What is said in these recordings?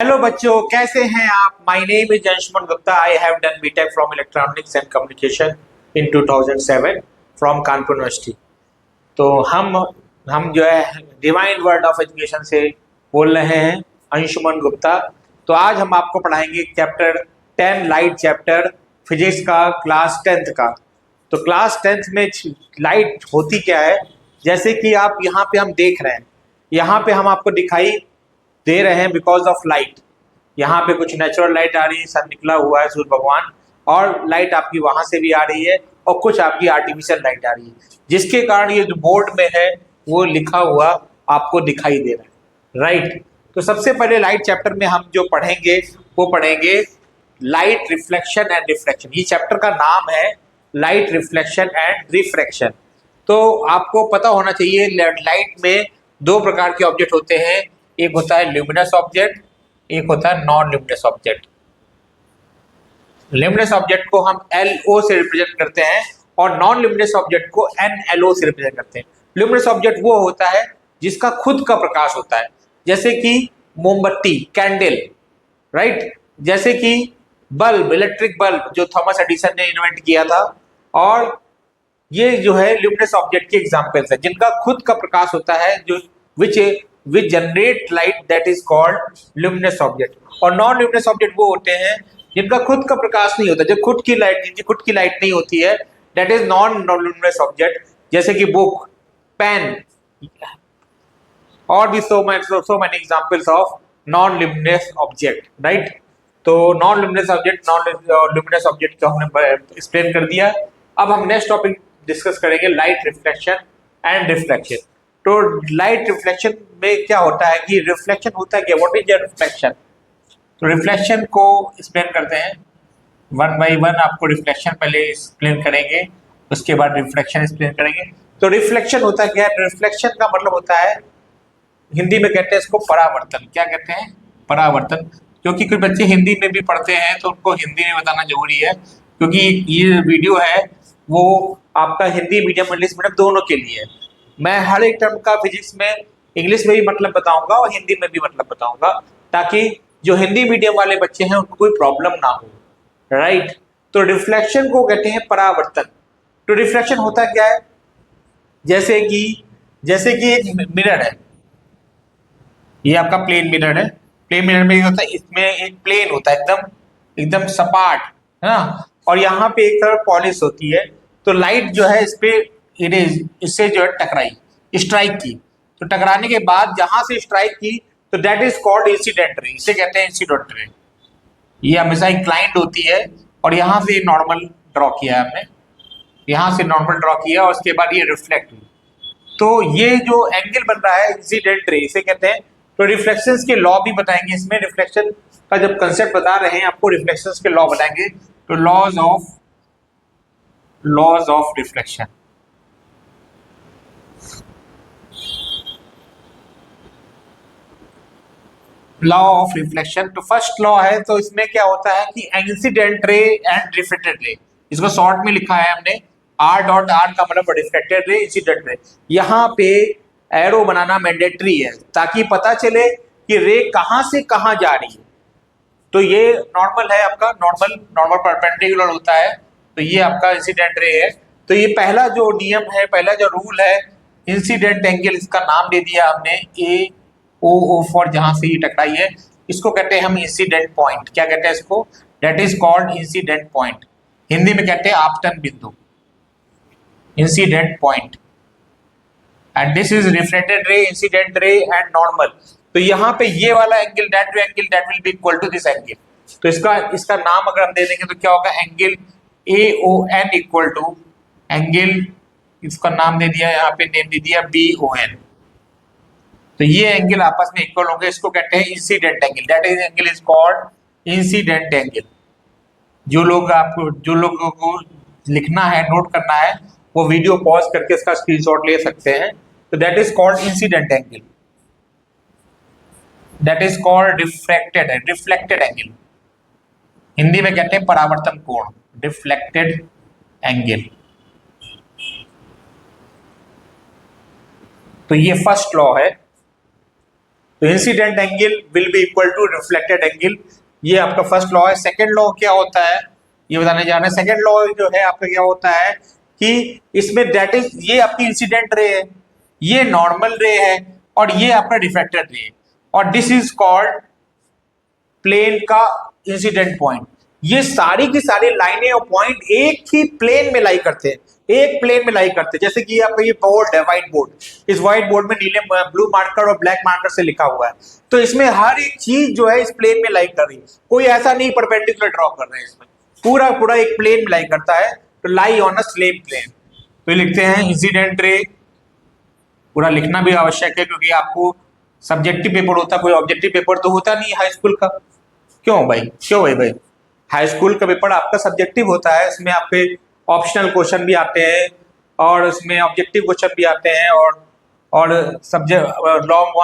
Hello बच्चों, कैसे हैं आप। My name is Anshuman Gupta. I have done BTech from electronics and communication in 2007 from Kanpur university. तो हम जो है डिवाइन वर्ड ऑफ एजुकेशन से बोल रहे हैं, अंशुमन गुप्ता। तो आज हम आपको पढ़ाएंगे चैप्टर 10 लाइट चैप्टर फिजिक्स का, क्लास 10th का। तो क्लास 10th में लाइट होती क्या है, जैसे कि आप यहाँ पे हम देख रहे हैं, यहाँ पे हम आपको दिखाई दे रहे हैं बिकॉज ऑफ लाइट। यहाँ पे कुछ नेचुरल लाइट आ रही है, सन निकला हुआ है, सूर्य भगवान, और लाइट आपकी वहां से भी आ रही है और कुछ आपकी आर्टिफिशियल लाइट आ रही है, जिसके कारण ये जो बोर्ड में है वो लिखा हुआ आपको दिखाई दे रहा है। राइट। तो सबसे पहले लाइट चैप्टर में हम जो पढ़ेंगे वो पढ़ेंगे लाइट रिफ्लेक्शन एंड रिफ्रैक्शन। ये चैप्टर का नाम है लाइट रिफ्लेक्शन एंड रिफ्रैक्शन। तो आपको पता होना चाहिए लाइट में दो प्रकार के ऑब्जेक्ट होते हैं, एक होता है ल्यूमिनस ऑब्जेक्ट, एक होता है non luminous object. Luminous object को हम LO से रिप्रेजेंट करते हैं और नॉन ल्यूमिनस ऑब्जेक्ट को NLO से रिप्रेजेंट करते हैं। ल्यूमिनस ऑब्जेक्ट वो होता है जिसका खुद का प्रकाश होता है, जैसे कि मोमबत्ती, कैंडल। राइट। जैसे कि बल्ब, इलेक्ट्रिक बल्ब जो थॉमस एडिसन ने इन्वेंट किया था। और ये जो है ल्यूमिनस ऑब्जेक्ट के एग्जांपल्स है जिनका खुद का प्रकाश होता है, जो which which generate light, that is called luminous object. और नॉन ल्यूमिनस ऑब्जेक्ट वो होते हैं जिनका खुद का प्रकाश नहीं होता, जो खुद की लाइट, जिनकी खुद की लाइट नहीं होती है, that is non luminous object. जैसे कि बुक, पेन, और भी so many examples of non luminous object. Right. तो non luminous object, non luminous object का हमने एक्सप्लेन कर दिया। अब हम नेक्स्ट टॉपिक डिस्कस करेंगे, लाइट रिफ्लेक्शन एंड रिफ्लेक्शन। तो लाइट रिफ्लेक्शन में क्या होता है कि रिफ्लेक्शन होता है क्या, व्हाट इज रिफ्लेक्शन। तो रिफ्लेक्शन को एक्सप्लेन करते हैं वन बाय वन। आपको रिफ्लेक्शन पहले एक्सप्लेन करेंगे, उसके बाद रिफ्लेक्शन एक्सप्लेन करेंगे। तो रिफ्लेक्शन होता है क्या, रिफ्लेक्शन का मतलब होता है, हिंदी में कहते हैं इसको परावर्तन। क्या कहते हैं, परावर्तन। क्योंकि कुछ बच्चे हिंदी में भी पढ़ते हैं तो उनको हिंदी में बताना जरूरी है, क्योंकि ये वीडियो है वो आपका हिंदी मीडियम, इंग्लिश मीडियम दोनों के लिए है। मैं हर एक टर्म का फिजिक्स में इंग्लिश में भी मतलब बताऊंगा और हिंदी में भी मतलब बताऊंगा, ताकि जो हिंदी मीडियम वाले बच्चे हैं उनको कोई प्रॉब्लम ना हो। राइट। तो रिफ्लेक्शन को कहते हैं परावर्तन। तो रिफ्लेक्शन होता क्या है, जैसे कि एक मिरर है, ये आपका प्लेन मिरर है। प्लेन मिरर में होता है, इसमें एक प्लेन होता है एकदम एकदम सपाट, है ना, और यहाँ पे एक तरफ पॉलिश होती है। तो लाइट जो है इस पे इससे जो है टकराई, स्ट्राइक की। तो टकराने के बाद जहां से स्ट्राइक की, तो that is called incident ray, इसे कहते हैं इंसिडेंट रे। ये हमेशा इंक्लाइंड होती है, और यहाँ से नॉर्मल ड्रॉ किया है हमने, यहाँ से नॉर्मल ड्रॉ किया और उसके बाद ये रिफ्लेक्ट हुई। तो ये जो एंगल बन रहा है इंसिडेंट रे, इसे कहते हैं। तो रिफ्लेक्शंस के लॉ भी बताएंगे इसमें। रिफ्लेक्शन का जब कंसेप्ट बता रहे हैं आपको, रिफ्लेक्शंस के लॉ बताएंगे। तो laws of reflection, law of reflection. तो फर्स्ट लॉ है, तो इसमें क्या होता है कि incident ray and reflected ray, इसको शॉर्ट में लिखा है हमने R.R का मतलब रिफ्लेक्टेड रे, इंसिडेंट रे। यहाँ पे एरो बनाना मैंडेटरी है, ताकि पता चले कि रे कहाँ से कहाँ जा रही है। तो ये नॉर्मल है आपका, नॉर्मल नॉर्मल परपेंडिकुलर होता है, तो ये आपका इंसिडेंट रे है। तो ये पहला जो नियम है, पहला जो रूल है, इंसिडेंट एंगल, इसका नाम दे दिया हमने AO फॉर, जहां से ये टकराई है, इसको कहते हैं हम इंसिडेंट पॉइंट। क्या कहते हैं इसको, that is called incident point. Hindi में कहते हैं आपतन बिंदु, incident point. And this is reflected ray, incident ray and normal. तो यहाँ पे ये वाला angle, that will be equal to this angle. तो इसका इसका नाम अगर हम दे देंगे तो क्या होगा, angle AON equal to angle, इसका नाम दे दिया, यहाँ पे नेम दे दिया BON। तो ये एंगल आपस में इक्वल होंगे, इसको कहते हैं incident angle. That is angle is called incident angle. जो लोगों को लिखना है, नोट करना है, वो वीडियो पॉज करके इसका स्क्रीनशॉट ले सकते हैं। तो that is called incident angle, that is called reflected angle. Hindi में कहते हैं परावर्तन कोण, रिफ्लेक्टेड एंगल। तो ये फर्स्ट लॉ है। तो incident angle will be equal to reflected angle. ये आपका फर्स्ट लॉ है। सेकंड लॉ क्या होता है ये बताने जा रहे हैं। सेकंड लॉ जो है आपका क्या होता है कि इसमें दैट इज, ये आपकी इंसिडेंट रे है, ये नॉर्मल रे है, और ये आपका रिफ्लेक्टेड रे है, और दिस इज कॉल्ड प्लेन का इंसिडेंट पॉइंट। ये सारी की सारी लाइनें और पॉइंट एक ही प्लेन में लाई करते हैं, एक प्लेन में लाई करते हैं। जैसे कि आपका ये बोर्ड है, व्हाइट बोर्ड, इस व्हाइट बोर्ड में नीले ब्लू मार्कर और ब्लैक मार्कर से लिखा हुआ है, तो इसमें हर एक चीज जो है इस प्लेन में लाई कर रही है। कोई ऐसा नहीं परपेंडिकुलर ड्रॉ कर रहे हैं, इसमें पूरा पूरा एक प्लेन में लाई करता है, तो lie on a same plane. तो लिखते हैं इंसिडेंट रे, पूरा लिखना भी आवश्यक है क्योंकि आपको सब्जेक्टिव पेपर होता है, कोई ऑब्जेक्टिव पेपर तो होता नहीं हाई स्कूल का। क्यों भाई हाई स्कूल का पेपर आपका सब्जेक्टिव होता है, इसमें आपके ऑप्शनल क्वेश्चन भी आते हैं और इसमें ऑब्जेक्टिव क्वेश्चन भी आते हैं, और सब्जेक्ट लॉन्ग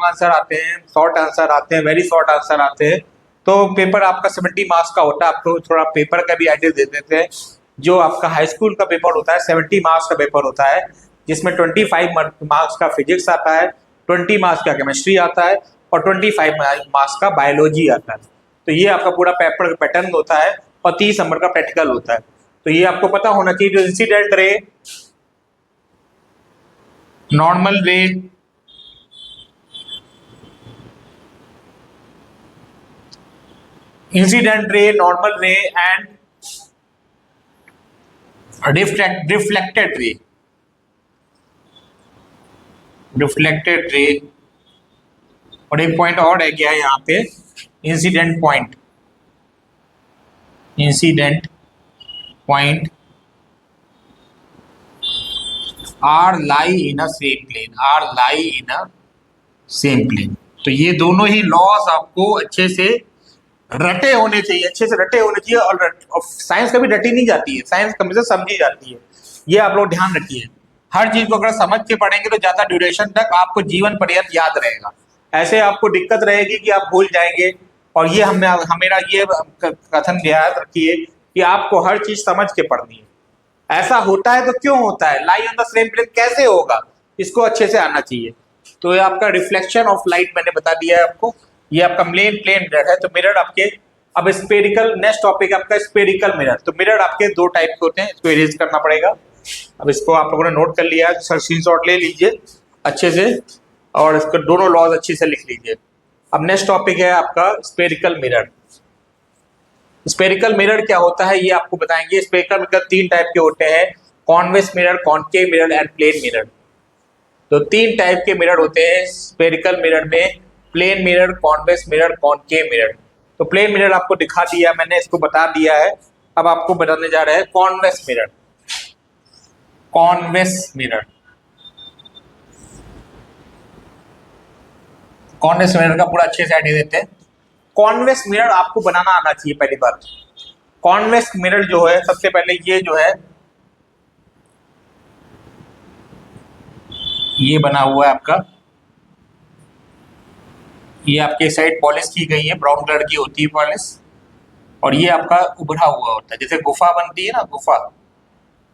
आंसर आते हैं, शॉर्ट आंसर आते हैं, वेरी शॉर्ट आंसर आते हैं। तो पेपर आपका 70 मार्क्स का होता है। आपको थोड़ा पेपर का भी आइडिया दे देते हैं। जो आपका हाई स्कूल का पेपर होता है 70 मार्क्स का पेपर होता है, जिसमें 25 मार्क्स का फिजिक्स आता है, 20 मार्क्स का केमिस्ट्री आता है, और 25 मार्क्स का बायोलॉजी आता है। तो ये आपका पूरा पेपर का पैटर्न होता है, और 30 नंबर का प्रैक्टिकल होता है। तो ये आपको पता होना चाहिए। जो इंसिडेंट रे, नॉर्मल रे, इंसिडेंट रे, नॉर्मल रे and reflected ray, reflected ray, और एक पॉइंट और है क्या यहाँ पे, incident point, incident point are lie in a same plane, are lie in a same plane. तो ये दोनों ही लॉज आपको अच्छे से रटे होने चाहिए, अच्छे से रटे होने चाहिए। और साइंस कभी रटी नहीं जाती है, साइंस हमेशा समझी जाती है। ये आप लोग ध्यान रखिए। हर चीज को अगर समझ के पढ़ेंगे तो ज्यादा ड्यूरेशन तक आपको जीवन पर्यंत याद रहेगा। ऐसे आपको दिक्कत रहेगी कि आप भूल जाएंगे। और ये हमेरा ये कथन याद रखिए कि आपको हर चीज समझ के पढ़नी है। ऐसा होता है तो क्यों होता है, lie on the same plane कैसे होगा, इसको अच्छे से आना चाहिए। तो ये आपका रिफ्लेक्शन ऑफ लाइट मैंने बता दिया है आपको। ये आपका प्लेन मिरर है। तो मिरर आपके, अब स्पेरिकल, नेक्स्ट टॉपिक आपका स्पेरिकल मिरर। तो मिरर आपके दो टाइप के होते हैं, इसको इरेज करना पड़ेगा। अब इसको आप लोगों ने नोट कर लिया है, स्क्रीनशॉट ले लीजिए अच्छे से, और इसको दोनों लॉज अच्छे से लिख लीजिए। अब नेक्स्ट टॉपिक है आपका स्पेरिकल मिरर। स्पेरिकल मिरर क्या होता है ये आपको बताएंगे। स्पेरिकल मिरर 3 टाइप के होते हैं, convex mirror, concave mirror and plane mirror. तो 3 टाइप के मिरर होते हैं स्पेरिकल मिरर में, plane mirror, convex mirror, concave mirror. तो प्लेन मिरर आपको दिखा दिया मैंने, इसको बता दिया है। अब आपको बताने जा रहे हैं convex mirror. Convex mirror, convex mirror का पूरा अच्छे से आइडिया देते हैं। कॉन्वेक्स मिरर आपको बनाना आना चाहिए पहली बात। कॉन्वेक्स मिरर जो है, सबसे पहले ये जो है, ये बना हुआ है आपका, ये आपके साइड पॉलिश की गई है, ब्राउन कलर की होती है पॉलिश, और ये आपका उभरा हुआ होता है, जैसे गुफा बनती है ना, गुफा।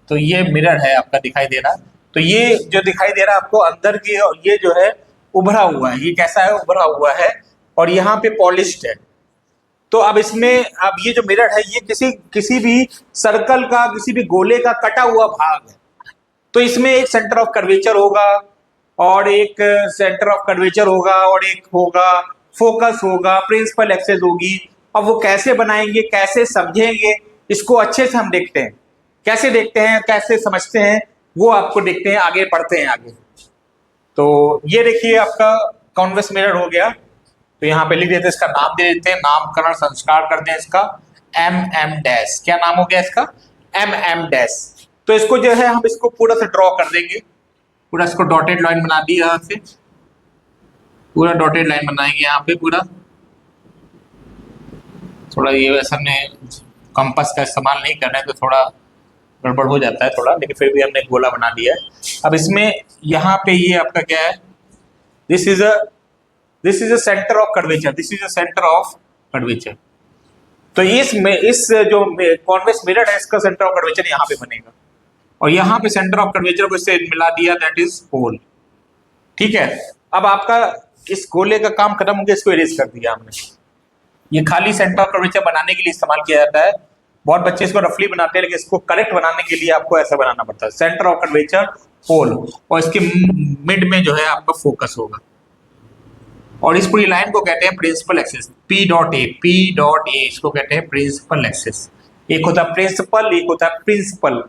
तो ये मिरर है आपका दिखाई दे रहा। तो ये जो दिखाई दे रहा है आपको अंदर की, ये जो है उभरा हुआ है। ये कैसा है, उभरा हुआ है, और यहाँ पे पॉलिश्ड है। तो अब इसमें, अब ये जो मिरर है ये किसी भी सर्कल का, किसी भी गोले का कटा हुआ भाग है। तो इसमें एक सेंटर ऑफ कर्वेचर होगा, और एक सेंटर ऑफ कर्वेचर होगा, और एक होगा फोकस होगा, प्रिंसिपल एक्सेस होगी। अब वो कैसे बनाएंगे, कैसे समझेंगे, इसको अच्छे से हम देखते हैं। कैसे देखते हैं, कैसे समझते हैं, वो आपको देखते हैं, आगे पढ़ते हैं आगे। तो ये देखिए आपका कॉन्वेक्स मिरर हो गया। तो यहाँ पे लिख देते हैं, इसका नाम दे देते हैं, नामकरण संस्कार करते हैं इसका MM डैश। क्या नाम हो गया इसका, MM डैश। तो इसको जो है हम इसको पूरा से ड्रॉ कर देंगे, पूरा इसको डॉटेड लाइन बना दी, यहाँ से पूरा डॉटेड लाइन बनाएंगे यहाँ पे पूरा। थोड़ा ये वैसे हमने कंपास का इस्तेमाल नहीं कर रहे हैं तो थोड़ा गड़बड़ हो जाता है थोड़ा, लेकिन फिर भी हमने गोला बना दिया है। अब इसमें यहाँ पे ये आपका क्या है, this is a centre of curvature, this is a centre of curvature. तो इस जो कॉन्वेक्स मिरर है, इसका सेंटर ऑफ कर्वेचर यहाँ पे बनेगा, और यहाँ पे सेंटर ऑफ कर्वेचर को इससे मिला दिया, दैट इज होल। ठीक है। अब आपका इस गोले का काम खत्म हो गया, इसको इरेज कर दिया हमने। ये खाली सेंटर ऑफ कर्वेचर बनाने के लिए इस्तेमाल किया जाता है। बहुत बच्चे इसको रफली बनाते हैं, लेकिन इसको करेक्ट बनाने के लिए आपको ऐसा बनाना पड़ता है, सेंटर ऑफ कर्वेचर पोल, और इसके मिड में जो है आपका फोकस होगा। और इस पूरी लाइन को कहते हैं principal axis, P dot A, इसको कहते हैं प्रिंसिपल एक्सिस। एक होता है प्रिंसिपल, एक होता है प्रिंसिपल,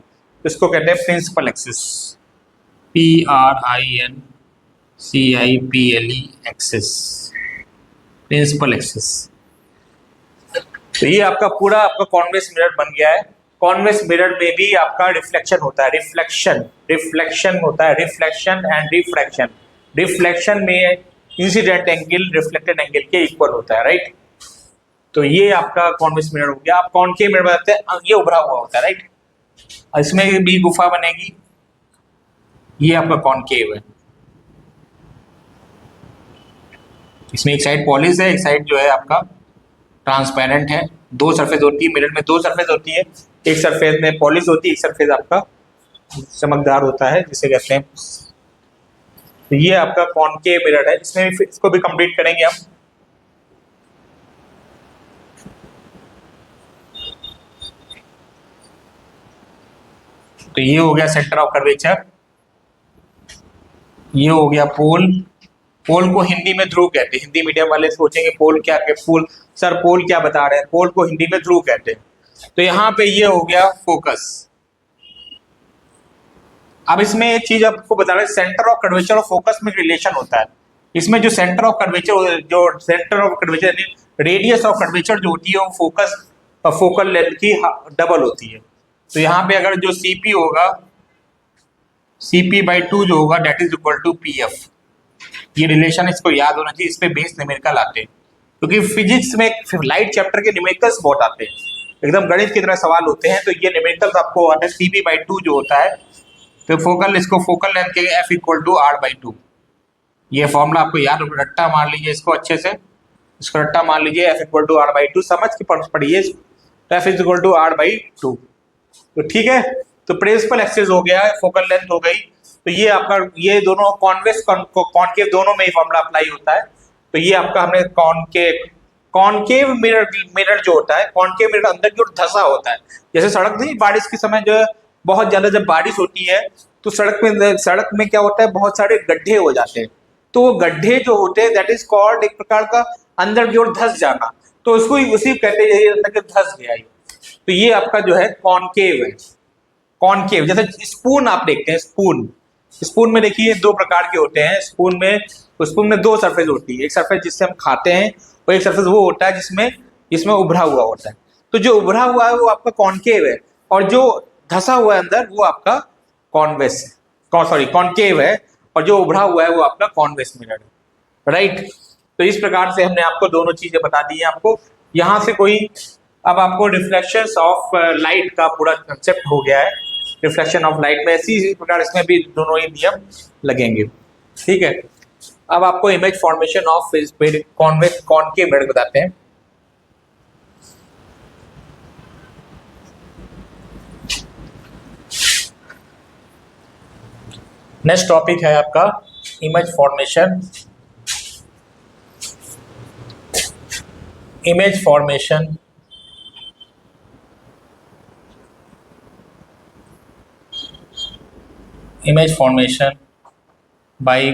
इसको कहते हैं principal axis, PRINCIPLE axis, principal axis. तो ये आपका पूरा आपका कॉन्वेक्स मिरर बन गया है। कॉन्वेक्स मिरर में भी आपका रिफ्लेक्शन होता है, रिफ्लेक्शन होता है, रिफ्लेक्शन एंड रिफ्रैक्शन। रिफ्लेक्शन में इंसिडेंट एंगल रिफ्लेक्टेड एंगल के इक्वल होता है, राइट। तो ये आपका कॉन्वेक्स मिरर हो गया। आप कॉनकेव मिरर बताते हैं, ये उभरा हुआ होता है, राइट। इसमें भी गुफा बनेगी, ये आपका कॉनकेव है। इसमें एक साइड पॉलिश है, एक साइड जो है आपका ट्रांसपेरेंट है। दो सरफेस होती है मिरर में, दो सरफेस होती है, एक सरफेस में पॉलिश होती है, एक सरफेस आपका चमकदार होता है, जिसे कहते हैं। तो ये आपका कॉनकेव मिरर है। इसमें इसको भी कंप्लीट करेंगे हम। तो ये हो गया सेंटर ऑफ कर्वेचर, ये हो गया पोल। पोल को हिंदी में ध्रुव कहते हैं। हिंदी मीडियम वाले सोचेंगे पोल क्या है, पोल सर पोल क्या बता रहे हैं, पोल को हिंदी में ध्रुव कहते हैं। तो यहाँ पे ये हो गया फोकस। अब इसमें एक चीज आपको बता रहे हैं, सेंटर ऑफ कर्वेचर और फोकस में रिलेशन होता है। इसमें जो centre of curvature radius of curvature जो होती है वो फोकस फोकल लेंथ की डबल होती है। तो यहाँ पे अगर जो CP होगा, CP/2 जो होगा that is equal to PF। ये रिलेशन इसको याद होना चाहिए, इस पे बेस न्यूमेरिकल आते हैं, क्योंकि फिजिक्स में लाइट चैप्टर के न्यूमेरिकल्स बहुत आते हैं, एकदम गणित की तरह सवाल होते हैं। तो ये न्यूमेरिकल्स आपको आते हैं। CP/2 जो होता है, तो इसको फोकल लेंथ के F इक्वल टू R/2। ये फॉर्मूला आपको याद, रट्टा मार लीजिए इसको अच्छे से, इसको रट्टा मार लीजिए, F इक्वल टू R/2 समझ के पढ़िए, तो F इक्वल टू R/2। तो ठीक है, तो प्रिंसिपल एक्सिस हो गया, फोकल लेंथ हो गई। तो ये आपका ये दोनों कॉन्वेक्स कॉनकेव दोनों में ही फॉर्मूला अप्लाई होता है। तो ये आपका हमने कॉनकेव मिरर जो होता है, कॉनकेव मिरर अंदर की ओर धंसा होता है। जैसे सड़क नहीं, बारिश के समय जो है बहुत ज्यादा जब बारिश होती है तो सड़क में क्या होता है, बहुत सारे गड्ढे हो जाते हैं। तो वो गड्ढे जो होते हैं दैट इज कॉल्ड, एक प्रकार का अंदर की ओर धंस जाना, तो उसको उसी कहते हैं अंदर के धंस गया। तो ये आपका जो है कॉनकेव है। कॉनकेव जैसे स्पून आप देखते हैं, स्पून में देखिए दो प्रकार के होते हैं। स्पून में दो सरफेस होती है, एक सरफेस जिससे हम खाते हैं और एक सरफेस वो होता है जिसमें उभरा हुआ होता है। तो जो उभरा हुआ है वो आपका कॉनकेव है, और जो धंसा हुआ है अंदर वो आपका कॉनकेव है, और जो उभरा हुआ है वो आपका कॉन्वेक्स मिरर है, राइट। तो इस प्रकार से हमने आपको दोनों चीजें बता दी है। आपको यहाँ से अब आपको रिफ्लेक्शंस ऑफ लाइट का पूरा कंसेप्ट हो गया है। रिफ्लेक्शन ऑफ लाइट में इसी प्रकार इसमें भी दोनों ही नियम लगेंगे, ठीक है। अब आपको image formation of concave mirror बताते हैं। नेक्स्ट टॉपिक है आपका image formation. Image formation by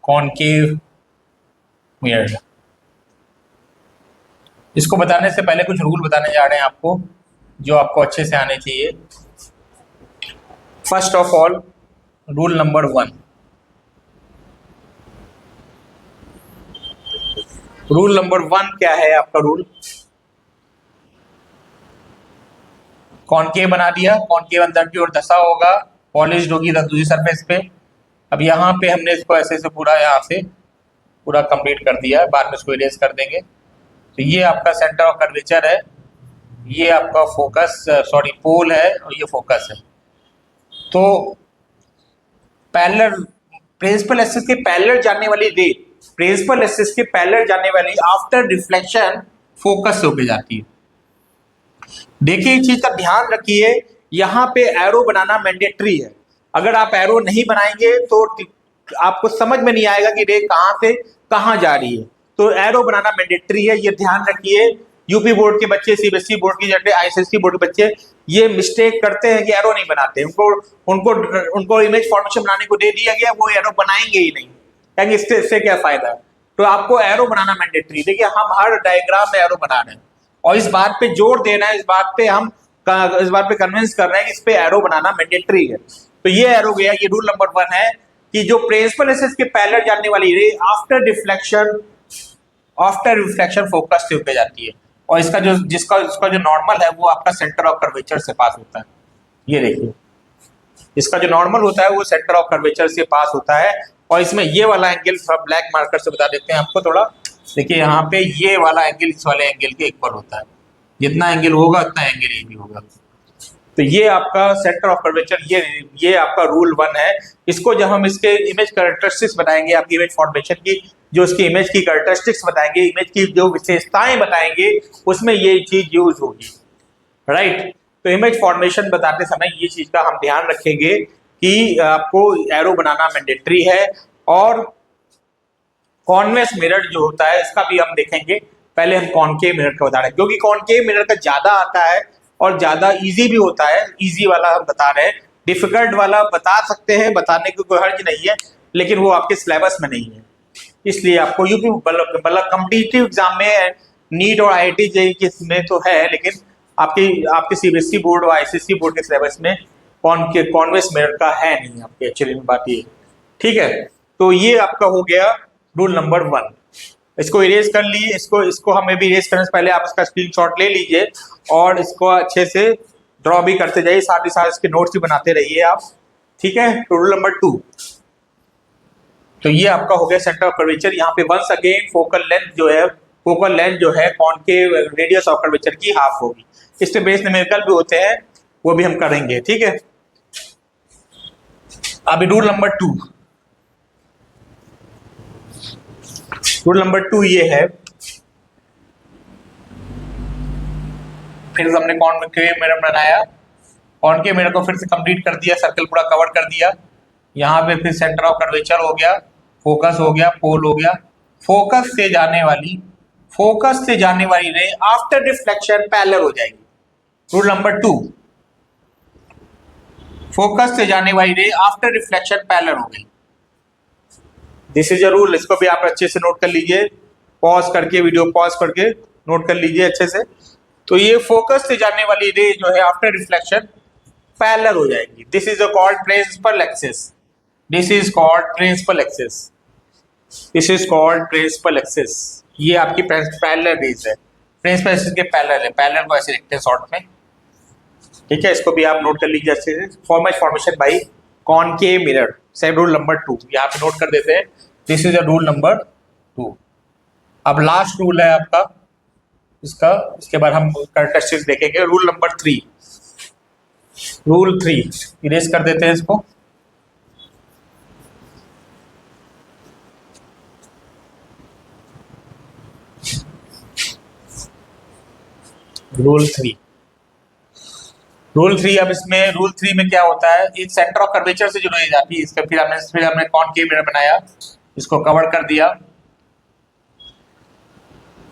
concave mirror. इसको बताने से पहले कुछ रूल बताने जा रहे हैं आपको, जो आपको अच्छे से आने चाहिए। First of all, rule number 1। Rule number 1 क्या है आपका रूल? कॉनकेव बना दिया, कॉनकेव अंदर की ओर धंसा होगा, पॉलिश्ड होगी दूसरी सरफेस पे। अब यहाँ पे हमने इसको ऐसे से पूरा यहाँ से पूरा कंप्लीट कर दिया, बाद में इसको इरेज कर देंगे। तो ये आपका सेंटर ऑफ कर्वेचर है, ये आपका पोल है, और ये फोकस है। तो पैरेलल प्रिंसिपल एक्सिस के पैरेलल जाने वाली रे, प्रिंसिपल एक्सिस के पैरेलल जाने वाली आफ्टर रिफ्लेक्शन फोकस से होके जाती है। देखिए इस चीज का ध्यान रखिए, यहाँ पे एरो बनाना मैंडेटरी है। अगर आप एरो नहीं बनाएंगे तो आपको समझ में नहीं आएगा कि रे कहाँ से कहाँ जा रही है। तो एरो बनाना मैंडेटरी है, ये ध्यान रखिए। यूपी बोर्ड के बच्चे, सीबीएसई बोर्ड के जैसे आईसीएसई बोर्ड के बच्चे ये मिस्टेक करते हैं कि एरो नहीं बनाते। उनको उनको उनको इमेज फॉर्मेशन बनाने को दे दिया गया, वो एरो बनाएंगे ही नहीं, कहेंगे इससे क्या फायदा। तो आपको एरो बनाना मैंडेटरी। देखिए हम हर डायग्राम में एरो बना रहे हैं और इस बात पे जोर देना है, इस बात पे कन्विंस कर रहे हैं कि इस पे एरो बनाना मैंडेटरी है। तो ये एरो गया, ये रूल नंबर 1 है कि जो प्रिंसिपल एक्सिस के पैरेलल जाने वाली रे आफ्टर रिफ्लेक्शन फोकस से होकर जाती है, और इसका जो नॉर्मल है वो आपका सेंटर ऑफ कर्वेचर से पास होता है। ये देखिए इसका जो नॉर्मल होता है वो सेंटर ऑफ कर्वेचर से पास होता है। और इसमें ये वाला एंगल ब्लैक मार्कर से बता देते हैं आपको थोड़ा। देखिए यहाँ पे ये वाला एंगल इस वाले एंगल के इक्वल होता है, जितना एंगल होगा उतना एंगल ये भी होगा। तो ये आपका सेंटर ऑफ कर्वेचर, ये आपका रूल 1 है। इसको जब हम इसके इमेज कैरेक्टरिस्टिक्स बताएंगे, आपकी इमेज फॉर्मेशन की जो इसकी इमेज की कैरेक्टरिस्टिक्स बताएंगे, इमेज की जो विशेषताएं बताएंगे, उसमें ये चीज यूज होगी, राइट। तो इमेज फॉर्मेशन बताते समय ये चीज का हम ध्यान रखेंगे कि आपको एरो बनाना मैंडेटरी है। और कॉन्वेक्स मिरर जो होता है इसका भी हम देखेंगे। पहले हम कॉनकेव मिरर का बता रहे हैं, क्योंकि कॉनकेव मिरर का ज्यादा आता है और ज्यादा इजी भी होता है। इजी वाला हम बता रहे हैं, डिफिकल्ट वाला बता सकते हैं, बताने की कोई हर्ज नहीं है, लेकिन वो आपके सिलेबस में नहीं है। इसलिए आपको यूपी मतलब कॉम्पिटिटिव एग्जाम में नीट और आईआईटी जेईई में तो है, लेकिन आपके सीबीएसई बोर्ड और आईसीएसई बोर्ड के सिलेबस में कॉन्वेक्स मिरर का है नहीं आपके, एक्चुअली में बात ये। ठीक है, तो ये आपका हो गया रूल नंबर 1। इसको इरेज कर लिए, इसको हमें भी इरेज करने से पहले आप इसका स्क्रीनशॉट ले लीजिए और इसको अच्छे से ड्रॉ भी करते जाइए, साथ ही साथ इसके नोट्स भी बनाते रहिए आप। ठीक है, रूल नंबर 2। तो ये आपका हो गया सेंटर ऑफ कर्वेचर। यहाँ पे वंस अगेन फोकल लेंथ जो है कॉनकेव रेडियस ऑफ कर्वेचर की हाफ होगी। इस पे बेस न्यूमेरिकल भी होते हैं, वो भी हम करेंगे। ठीक है, अभी रूल नंबर 2 ये है, फिर हमने कॉनकेव मिरर बनाया, कॉनकेव मिरर को फिर से कंप्लीट कर दिया, सर्कल पूरा कवर कर दिया। यहाँ पे फिर सेंटर ऑफ कर्वेचर हो गया, फोकस हो गया, पोल हो गया। फोकस से जाने वाली रे आफ्टर रिफ्लेक्शन पैरेलल हो जाएगी। रूल नंबर 2, फोकस से जाने वाली रे आफ्टर रिफ्लेक्शन पैरेलल हो गई। दिस इज अ रूल, इसको भी आप अच्छे से नोट कर लीजिए, पॉज करके वीडियो पॉज करके नोट कर लीजिए अच्छे से। तो ये फोकस से जाने वाली रे जो है आफ्टर रिफ्लेक्शन पैरेलल हो जाएगी। This is called principal axis. ये आपकी पैरेलल रेज है, प्रिंसिपल एक्सिस के पैरेलल है। पैरेलल को ऐसे लिखते हैं शॉर्ट में। ठीक है, इसको भी आप नोट कर लीजिए अच्छे से। Formation by concave mirror, same rule number 2 यहाँ पे नोट कर देते हैं। This is a rule number 2। अब लास्ट रूल है आपका इसका, इसके बाद हम कैरेक्टरिस्टिक्स देखेंगे। रूल नंबर 3 इरेज कर देते हैं इसको। रूल 3 अब इसमें रूल 3 में क्या होता है, एक सेंटर ऑफ कर्वेचर से जुड़ी जाती है इसका। फिर हमने कॉनकेव मिरर बनाया, इसको कवर कर दिया।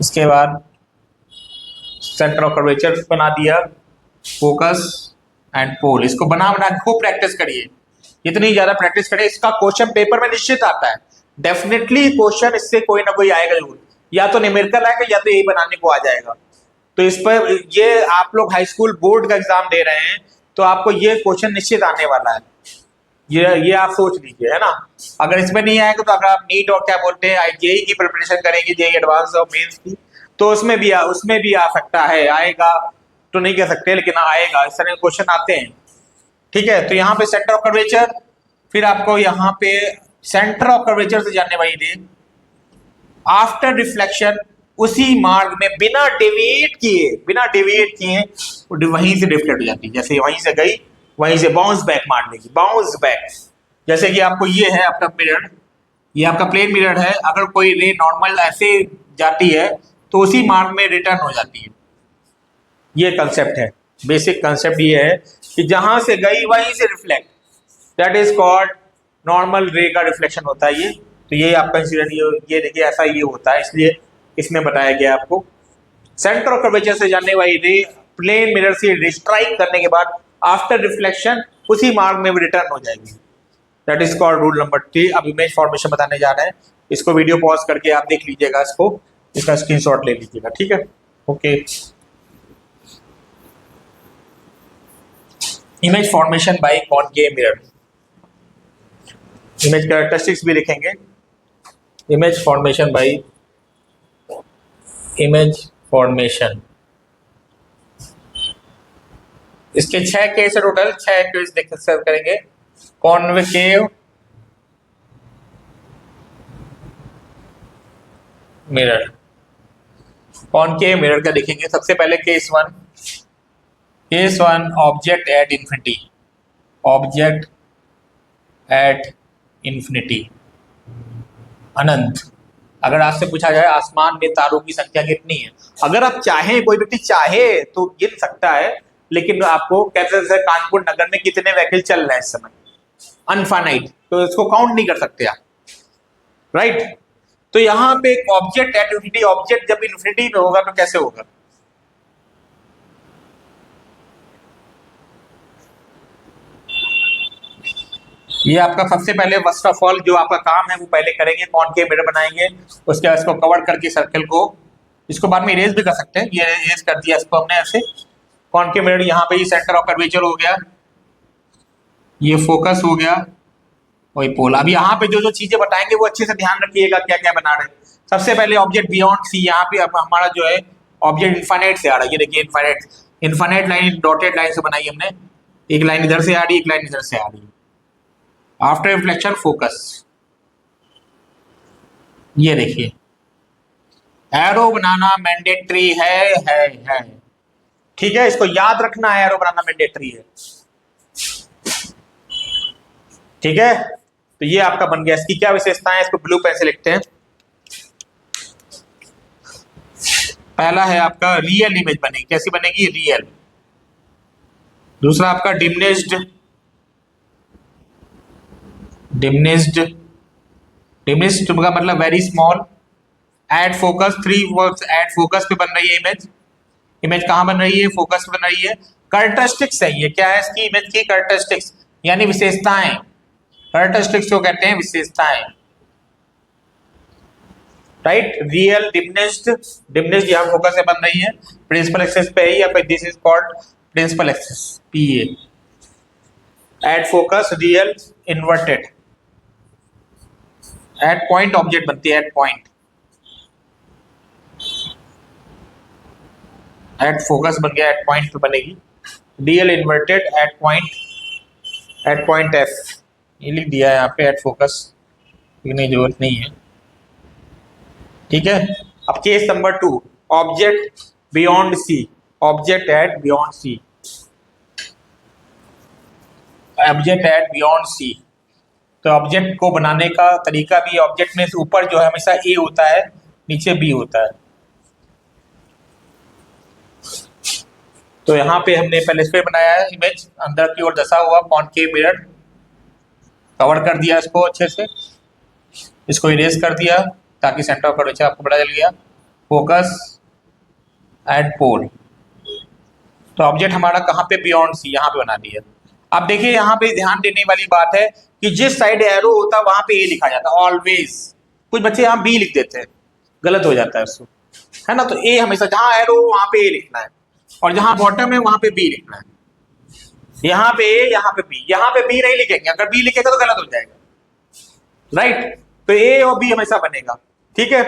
इसके बाद सेंटर ऑफ कर्वेचर बना दिया, फोकस एंड पोल। इसको बना के खूब प्रैक्टिस करिए, इतनी ज्यादा प्रैक्टिस करिए। इसका क्वेश्चन पेपर में निश्चित आता है, डेफिनेटली क्वेश्चन इससे कोई ना कोई आएगा जरूर, या तो न्यूमेरिकल आएगा या तो यही बनाने को आ जाएगा। तो इस पर ये आप लोग हाई स्कूल बोर्ड का एग्जाम दे रहे हैं तो आपको ये क्वेश्चन निश्चित आने वाला है, ये आप सोच लीजिए, है ना। अगर इसमें नहीं आएगा तो अगर आप नीट और क्या बोलते हैं जेईई की प्रिपरेशन करेंगे, जेईई एडवांस और मेंस की, तो उसमें भी आ सकता है। आएगा तो नहीं कह सकते, लेकिन आएगा, इस तरह के क्वेश्चन आते हैं। ठीक है, तो यहाँ पे सेंटर ऑफ कर्वेचर, फिर आपको यहाँ पे सेंटर ऑफ कर्वेचर से जाने वाली रे आफ्टर रिफ्लेक्शन उसी मार्ग में बिना डेविएट किए वहीं से रिफ्लेक्ट हो जाती है। जैसे वहीं से गई, वहीं से बाउंस बैक मार देगी, बाउंस बैक। जैसे कि आपको ये है आपका मिरर, ये आपका प्लेन मिरर है। अगर कोई रे नॉर्मल ऐसे जाती है तो उसी मार्ग में रिटर्न हो जाती है। ये कंसेप्ट है, बेसिक कंसेप्ट ये है कि जहां से गई वहीं से reflect, that is called normal रे का रिफ्लेक्शन होता है ये। तो ये आपका इंसिडेंट ये देखिए ऐसा ये होता है, इसलिए इसमें बताया गया आपको सेंटर ऑफ कर्वेचर से जाने वाली रे प्लेन मिरर से स्ट्राइक करने के बाद आफ्टर रिफ्लेक्शन उसी मार्ग में भी रिटर्न हो जाएगी। That is called rule number 3। अब इमेज फॉर्मेशन बताने जा रहे हैं, इसको वीडियो पॉज करके आप देख लीजिएगा, इसका स्क्रीनशॉट ले लीजिएगा, ठीक है। Okay, image formation by concave mirror, image characteristics भी लिखेंगे। Image formation by image formation, इसके 6 केस है टोटल, 6 केस डिस्कस करेंगे। कॉन्वेकेव मिरर, कॉनकेव मिरर का देखेंगे। सबसे पहले case 1 object at infinity, object at infinity अनंत। अगर आपसे पूछा जाए आसमान में तारों की संख्या कितनी है, अगर आप चाहें, कोई व्यक्ति चाहे तो गिन सकता है, लेकिन आपको कहते हैं कानपुर नगर में कितने व्हीकल चल रहे हैं इस समय, अनफाइनाइट, तो इसको काउंट नहीं कर सकते आप, राइट। तो यहाँ पे ऑब्जेक्ट एट इंफिनिटी, ऑब्जेक्ट जब इंफिनिटी में होगा तो कैसे होगा, ये आपका सबसे पहले फर्स्ट ऑफ ऑल जो आपका काम है वो पहले करेंगे, कॉनकेव मिरर बनाएंगे, उसके बाद इसको कवर करके सर्कल को, इसको बाद में इरेज भी कर सकते हैं, ये इरेज कर दिया इसको हमने ऐसे। कॉनकेव मिरर यहाँ पे ये सेंटर ऑफ कर्वेचर हो गया, ये फोकस हो गया, वही पोल। अब यहाँ पे जो जो चीजें बताएंगे वो अच्छे से ध्यान रखिएगा क्या क्या बना रहे हैं। सबसे पहले ऑब्जेक्ट बियॉन्ड सी, यहाँ पे अब हमारा जो है ऑब्जेक्ट इनफाइनाइट से आ रहा है, ये देखिए इनफाइनाइट लाइन डॉटेड लाइन से बनाई हमने, एक लाइन इधर से आ रही है, एक लाइन इधर से आ रही है। आफ्टर रिफ्लेक्शन फोकस, ये देखिए एरो बनाना मैंडेटरी है, ठीक है, इसको याद रखना है, एरो बनाना मैंडेटरी है, ठीक है। तो ये आपका बन गया। इसकी क्या विशेषता है, इसको ब्लू पेन से लिखते हैं। पहला है आपका रियल इमेज बनेगी, कैसी बनेगी, रियल। दूसरा आपका डिमिनिश्ड का मतलब very small. At focus, 3 words at focus पे बन रही है इमेज, इमेज कहां बन रही है, फोकस पे बन रही है। कैरेक्टरिस्टिक्स है, ये क्या है इसकी इमेज की कैरेक्टरिस्टिक्स, यानी विशेषताएं। कैरेक्टरिस्टिक्स को कहते हैं विशेषताएं, राइट। रियल, डिमिनिश्ड यहाँ फोकस से बन रही है, प्रिंसिपल एक्सिस पे है, या फिर this is called principal axis, PA. At focus, real, inverted, at point object बनती है, एट पॉइंट, एट फोकस बन गया, एट पॉइंट पे बनेगी। Real, inverted, at point F, ये लिख दिया है यहाँ पे, एट फोकस, लिखने की जरूरत नहीं है, ठीक है। अब case number 2, object beyond C, object at beyond C, object at beyond C. तो ऑब्जेक्ट को बनाने का तरीका भी, ऑब्जेक्ट में से ऊपर जो है हमेशा ए होता है, नीचे बी होता है। तो यहाँ पे हमने पहले इस पे बनाया है इमेज, अंदर की ओर दसा हुआ कॉनकेव मिरर, कवर कर दिया इसको अच्छे से, इसको इरेज कर दिया ताकि सेंटर ऑफ कर्वेचर आपको पता चल गया। फोकस एट पोल, तो ऑब्जेक्ट हमारा कहाँ पे, बियॉन्ड सी, यहाँ पे बना दिया। अब देखिए यहाँ पे ध्यान देने वाली बात है कि जिस साइड एरो होता है वहां पे ए लिखा जाता है ऑलवेज। कुछ बच्चे यहाँ बी लिख देते हैं, गलत हो जाता है उसको, है ना। तो ए हमेशा, जहां एरो वहां पे ए लिखना है, और जहां बॉटम है वहां पे बी लिखना है। यहाँ पे ए, यहाँ पे बी, यहाँ पे बी नहीं लिखेंगे, अगर बी लिखेगा तो गलत हो जाएगा, राइट। तो ए और बी हमेशा बनेगा, ठीक है।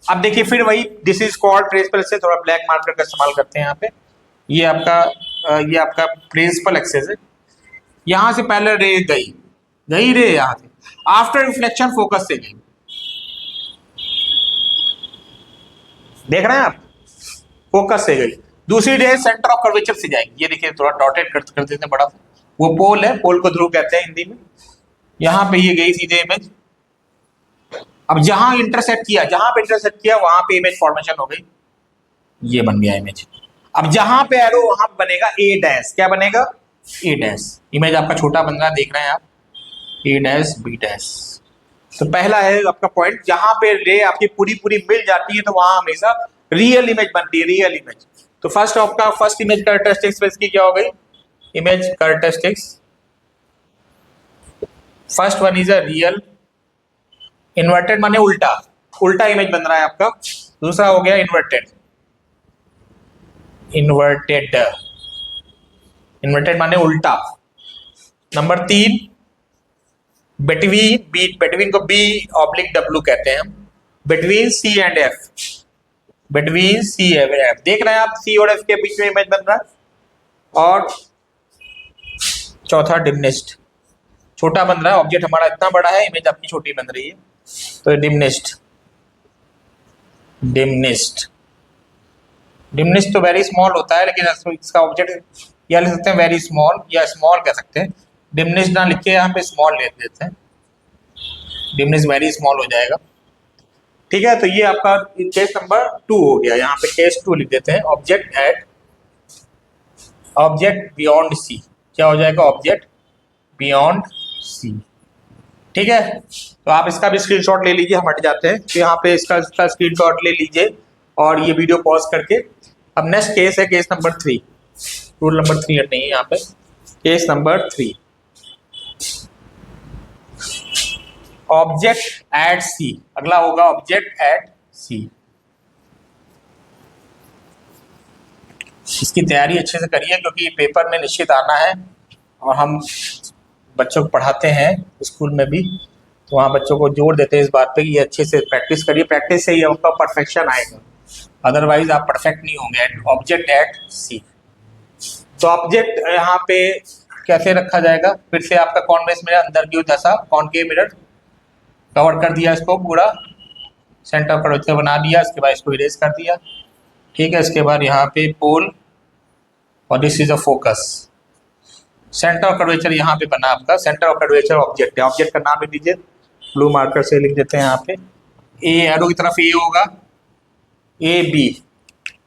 अब देखिए फिर वही, this is called principal axis, थोड़ा ब्लैक मार्कर का इस्तेमाल करते हैं यहाँ पे। ये आपका प्रिंसिपल एक्सिस है, यहां से पहले रे गई रे यहां से, आफ्टर रिफ्लेक्शन फोकस से गई, देख रहे हैं आप, फोकस से गई। दूसरी रे सेंटर ऑफ कर्वेचर से जाएगी, ये देखिए थोड़ा डॉटेड कर देते हैं बड़ा, वो पोल है, पोल को ध्रुव कहते हैं हिंदी में। यहां पे ये गई सीधे इमेज, अब जहां इंटरसेक्ट किया वहां पे इमेज फॉर्मेशन हो गई, ये बन गया इमेज। अब जहां पे एरो वहां बनेगा ए डैश, क्या बनेगा, ए डैश। इमेज आपका छोटा बन रहा है, देख रहे हैं आप, ए डैश बी डैश। तो पहला है आपका पॉइंट, जहां पे रे आपकी पूरी पूरी मिल जाती है तो वहां हमेशा रियल इमेज बनती है, रियल इमेज। तो फर्स्ट आपका फर्स्ट इमेज कैरेक्टरिस्टिक्स इसकी क्या हो गई, image characteristics. First one is a real, inverted माने उल्टा, उल्टा इमेज बन रहा है आपका। दूसरा हो गया इन्वर्टेड, इन्वर्टेड, इन्वर्टेड माने उल्टा। नंबर 3 बिटवीन, बी बिटवीन को बी ऑब्लिक डब्ल्यू कहते हैं हम, between C and F, between C and F. देख रहे हैं आप सी और एफ के बीच में इमेज बन रहा है। और चौथा डिमनिस्ट, छोटा बन रहा है, ऑब्जेक्ट हमारा इतना बड़ा है, इमेज आपकी छोटी बन रही है, तो डिमनिस्ट, डिमनिस्ट, डिमनिस्ट तो वेरी स्मॉल होता है, लेकिन इसका ऑब्जेक्ट या लिख सकते हैं वेरी स्मॉल या स्मॉल कह सकते हैं। डिमनिस्ट ना लिख के यहाँ पे स्मॉल ले देते हैं, डिमनिस्ट वेरी स्मॉल हो जाएगा। ठीक है, तो ये आपका केस नंबर 2 हो गया। यहाँ पे केस 2 लिख देते हैं, object at, object beyond C, क्या हो जाएगा, ऑब्जेक्ट बियॉन्ड सी। ठीक है, तो आप इसका भी स्क्रीनशॉट ले लीजिए, हम हट जाते हैं, तो यहाँ पे इसका स्क्रीनशॉट ले लीजिए और ये वीडियो पॉज करके। अब नेक्स्ट केस है केस नंबर 3, रूल नंबर 3 नहीं है यहाँ पे, केस नंबर 3, ऑब्जेक्ट एट सी। अगला होगा ऑब्जेक्ट एट सी। इसकी तैयारी अच्छे से करिए क्योंकि पेपर में निश्चित आना है, और हम बच्चों को पढ़ाते हैं स्कूल में भी, तो वहाँ बच्चों को जोर देते हैं इस बात पे कि ये अच्छे से प्रैक्टिस करिए, प्रैक्टिस से ही आपका परफेक्शन आएगा, अदरवाइज आप परफेक्ट नहीं होंगे। ऑब्जेक्ट एट सी, तो ऑब्जेक्ट यहाँ पे कैसे रखा जाएगा, फिर से आपका कॉन्वेक्स मिरर, अंदर की दशा, कॉनकेव मिरर, कवर कर दिया इसको पूरा, सेंटर कर्वेचर बना दिया, इसके बाद इसको इरेज कर दिया। ठीक है, इसके बाद यहाँ पे पोल और this is a focus, centre of curvature यहाँ पे बना आपका, सेंटर ऑफ कर्वेचर ऑब्जेक्ट है, ऑब्जेक्ट का नाम लिख दीजिए, ब्लू मार्कर से लिख देते हैं यहाँ पे, ए एरो की तरफ ए होगा, ए बी।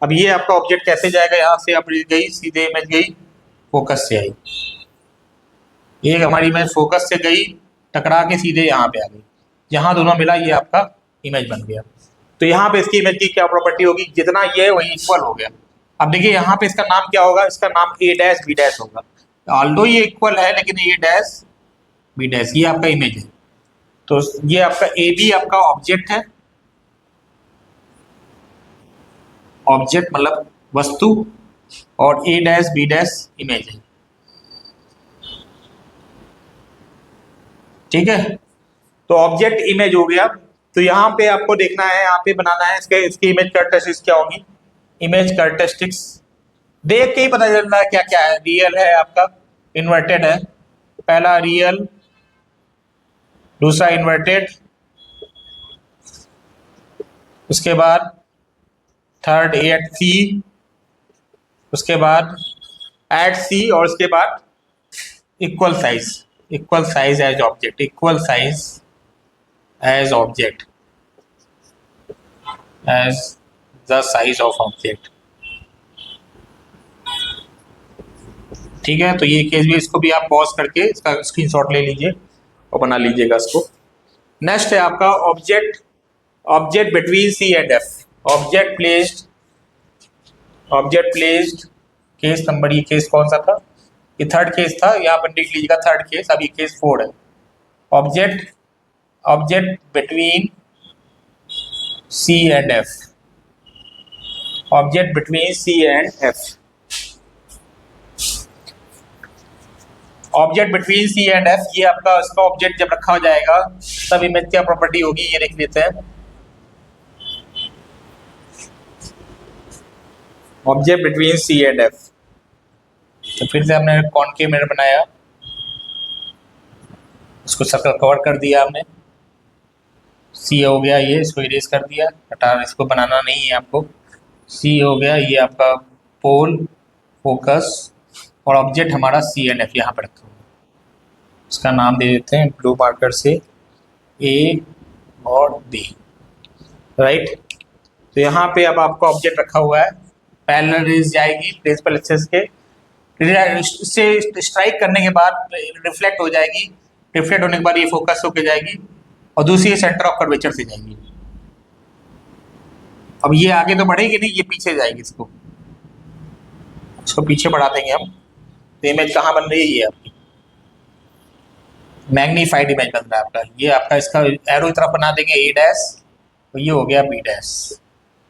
अब ये आपका ऑब्जेक्ट कैसे जाएगा, यहाँ से अपनी गई सीधे इमेज गई, फोकस से आई, एक हमारी इमेज फोकस से गई, टकरा के सीधे यहाँ पे आ गई, जहाँ दोनों मिला ये आपका इमेज बन गया। तो यहाँ पे इसकी इमेज की क्या प्रॉपर्टी होगी, जितना ये है वही इक्वल हो गया। अब देखिए यहाँ पे इसका नाम क्या होगा, इसका नाम ए डैश बी डैश होगा, ऑल्दो ये इक्वल है लेकिन ए डैश बी डैश ये आपका इमेज है, तो ये आपका ए बी आपका ऑब्जेक्ट है, ऑब्जेक्ट मतलब वस्तु, और ए डैश बी डैश इमेज है। ठीक है, तो ऑब्जेक्ट इमेज हो गया। तो यहाँ पे आपको देखना है, यहाँ पे बनाना है इसकी इमेज कैरेक्टरिस्टिक्स क्या होगी, इमेज कैरेक्टरिस्टिक्स देख के ही पता चल रहा है क्या क्या है, रियल है आपका, इन्वर्टेड है, पहला रियल, दूसरा इन्वर्टेड, उसके बाद थर्ड एट सी, उसके बाद एट सी, और उसके बाद equal size, equal size as object, equal size as object, as the size of object. ठीक है, तो ये केस भी, इसको भी आप पॉज करके इसका स्क्रीनशॉट ले लीजिए और बना लीजिएगा इसको। नेक्स्ट है आपका object, object between C and F, object placed, object placed, case number, ये केस कौन सा था, ये थर्ड केस था, यहाँ पर लिख लीजिएगा थर्ड केस, अब ये केस 4 है। Object, object between C and F, object between C and F, object between C and F, ये आपका इसका ऑब्जेक्ट जब रखा हो जाएगा तब इमेज क्या प्रॉपर्टी होगी, ये लिख लेते हैं, object between C and F. तो फिर से हमने कॉनकेव मिरर बनाया, इसको सर्कल कवर कर दिया हमने, सी हो गया ये, इसको इरेज कर दिया, हटा, इसको बनाना नहीं है आपको, सी हो गया ये आपका पोल, फोकस, और ऑब्जेक्ट हमारा सी एंड एफ यहाँ पर रखा हुआ है, इसका नाम दे देते हैं ब्लू मार्कर से ए और बी, राइट। तो यहाँ पे अब आपका ऑब्जेक्ट रखा हुआ है, पैरेलल रेज जाएगी प्रिंसिपल एक्सिस के, इससे स्ट्राइक करने के बाद रिफ्लेक्ट हो जाएगी रिफ्लेक्ट होने के बाद ये फोकस होके जाएगी और दूसरी सेंटर ऑफ कर्वेचर से जाएगी। अब ये आगे तो बढ़ेगी नहीं, ये पीछे जाएगी, इसको पीछे बढ़ा देंगे हम। तो इमेज कहाँ बन रही है, ये आपकी मैग्नीफाइड इमेज बन रहा है आपका। ये आपका इसका एरो तरफ बना देंगे ए डैश, तो ये हो गया B dash.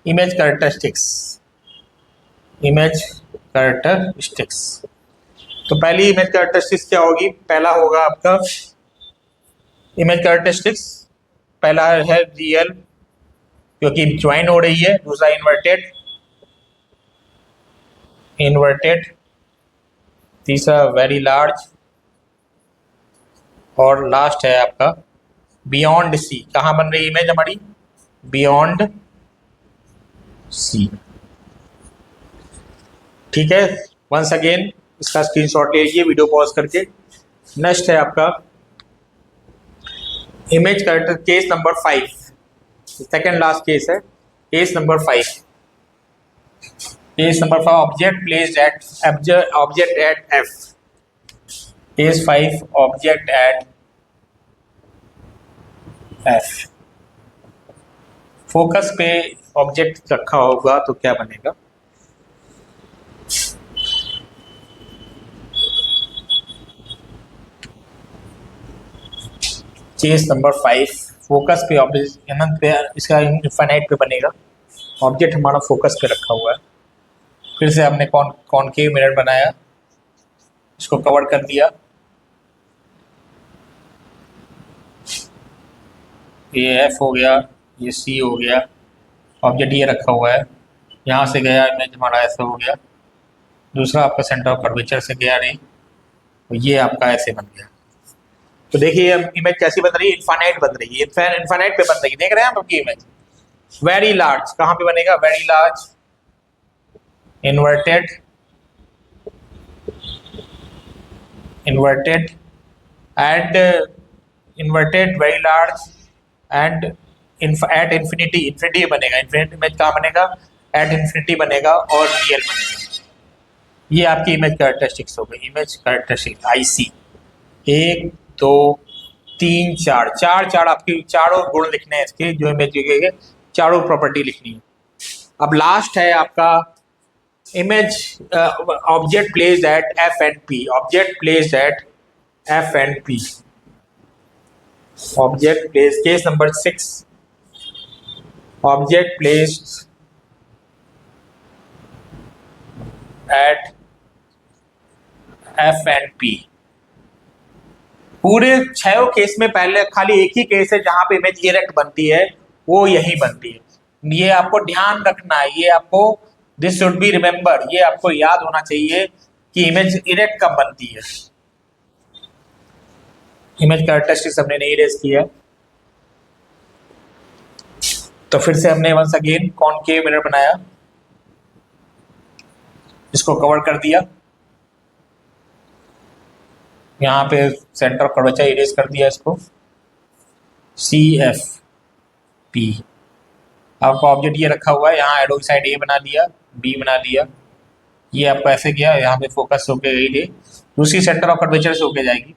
Image characteristics, image characteristics. तो पहली इमेज कैरेक्टरिस्टिक्स क्या होगी, पहला होगा आपका इमेज कैरेक्टरिस्टिक्स, पहला है रियल क्योंकि ज्वाइन हो रही है, दूसरा इन्वर्टेड, इन्वर्टेड, तीसरा वेरी लार्ज, और लास्ट है आपका बियॉन्ड सी। कहाँ बन रही है इमेज हमारी, बियॉन्ड सी। ठीक है, वंस अगेन इसका स्क्रीनशॉट ले लीजिए वीडियो पॉज करके। नेक्स्ट है आपका image character case number 5, second last case है, case number 5। Case number 5, object placed at object at F. Case 5, object at F. Focus पे ऑब्जेक्ट रखा होगा तो क्या बनेगा, केस नंबर 5, फोकस पे ऑब्जेक्ट अनंत पे, इसका इनफाइनाइट पे बनेगा। ऑब्जेक्ट हमारा फोकस पे रखा हुआ है, फिर से हमने कॉनकेव मिरर बनाया, इसको कवर कर दिया, ये एफ हो गया, ये सी हो गया, ऑब्जेक्ट ये रखा हुआ है, यहाँ से गया इमेज हमारा ऐसा हो गया, दूसरा आपका सेंटर ऑफ कर्वेचर से गया नहीं, तो ये आपका ऐसे बन गया। तो देखिए इमेज कैसी बन रही है, इनफाइनाइट बन रही है, इनफाइनाइट पे बन रही है, देख रहे हैं आप आपकी इमेज। वेरी लार्ज कहाँ पे बनेगा, very large, inverted, inverted and inverted, very large and at infinity, infinity बनेगा, इन्फिनिटी इमेज कहाँ बनेगा, एट इन्फिनिटी बनेगा और रियल बनेगा। ये आपकी इमेज कैरेक्टरिस्टिक्स हो गई, इमेज कैरेक्टरिस्टिक्स आईसी 1 2 3 4, चार आपकी चारों गुण लिखने हैं इसके, जो इमेज के चारों प्रॉपर्टी लिखनी है। अब लास्ट है आपका image object placed eight F and P, object placed eight F and P, object placed, case number 6, object placed eight F and P. पूरे 6 केस में पहले खाली एक ही केस है जहां पे इमेज इरेक्ट बनती है, वो यही बनती है। ये आपको ध्यान रखना है, ये आपको दिस शुड बी रिमेंबर, ये आपको याद होना चाहिए कि इमेज इरेक्ट कब बनती है। इमेज कैरेक्टरिस्टिक्स हमने नहीं रेज किया, तो फिर से हमने वंस अगेन कॉनकेव मिरर बनाया, इसको कवर कर दिया, यहाँ पे सेंटर ऑफ कर्वेचर इरेज कर दिया इसको, सी एफ पी। आपका ऑब्जेक्ट ये रखा हुआ है, यहाँ एडो साइड ए बना दिया, बी बना दिया, ये आपका ऐसे गया, यहाँ पे फोकस होके गई है, दूसरी सेंटर ऑफ कर्वेचर से होके जाएगी।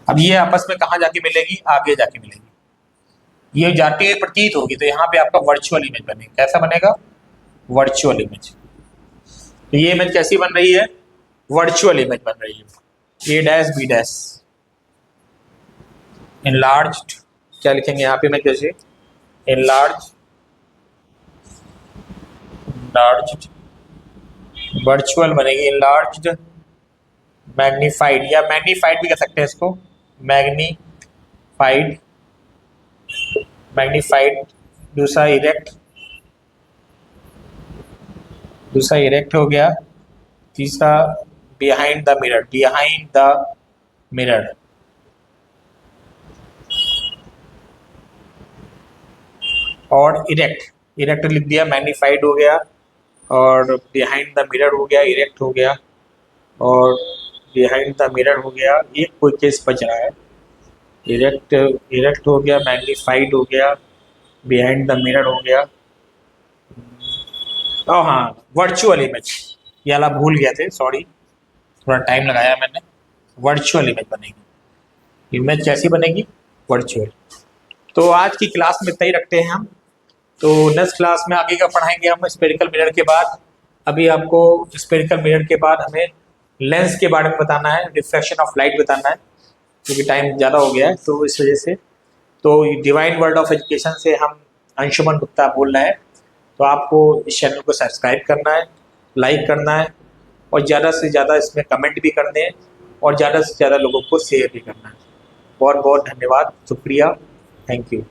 अब ये आपस में कहाँ जाके मिलेगी, आगे जाके मिलेगी, ये जाती हुई प्रतीत होगी, तो यहाँ पे आपका वर्चुअल इमेज बनेगा। कैसा बनेगा, वर्चुअल इमेज। तो ये इमेज कैसी बन रही है, वर्चुअल इमेज बन रही है। ए डैश बी डैश इनलार्ज्ड, क्या लिखेंगे यहाँ पे मैं कैसे, इनलार्ज, इनलार्ज्ड, वर्चुअल बनेगी, इनलार्ज्ड, मैग्नीफाइड, या मैग्नीफाइड भी कह सकते हैं इसको, मैग्नीफाइड, मैग्नीफाइड, दूसरा इरेक्ट, दूसरा इरेक्ट हो गया, तीसरा behind the mirror, behind the mirror, और इरेक्ट, इरेक्ट लिख दिया, मैग्नीफाइड हो गया, और बिहाइंड द मिरर हो गया, इरेक्ट हो गया, और बिहाइंड द मिरर हो गया। एक कोई केस बच रहा है, इरेक्ट, इरेक्ट हो गया, मैग्नीफाइड हो गया, बिहाइंड द मिरर हो गया, और हाँ वर्चुअल इमेज, ये वाला भूल गया थे, सॉरी, थोड़ा टाइम लगाया मैंने, वर्चुअल इमेज बनेगी। इमेज कैसी बनेगी? वर्चुअल। तो आज की क्लास में इतना ही रखते हैं हम। तो नेक्स्ट क्लास में आगे का पढ़ाएंगे हम स्फेरिकल मिरर के बाद। अभी आपको स्फेरिकल मिरर के बाद हमें लेंस के बारे में बताना है, रिफ्रैक्शन ऑफ लाइट बताना है, क्योंकि टाइम ज़्यादा हो गया है तो इस वजह से। तो डिवाइन वर्ल्ड ऑफ एजुकेशन से हम अंशुमन गुप्ता बोल रहे हैं। तो आपको इस चैनल को सब्सक्राइब करना है, लाइक करना है और ज़्यादा से ज़्यादा इसमें कमेंट भी करने हैं और ज़्यादा से ज़्यादा लोगों को शेयर भी करना है। बहुत बहुत धन्यवाद, शुक्रिया, थैंक यू।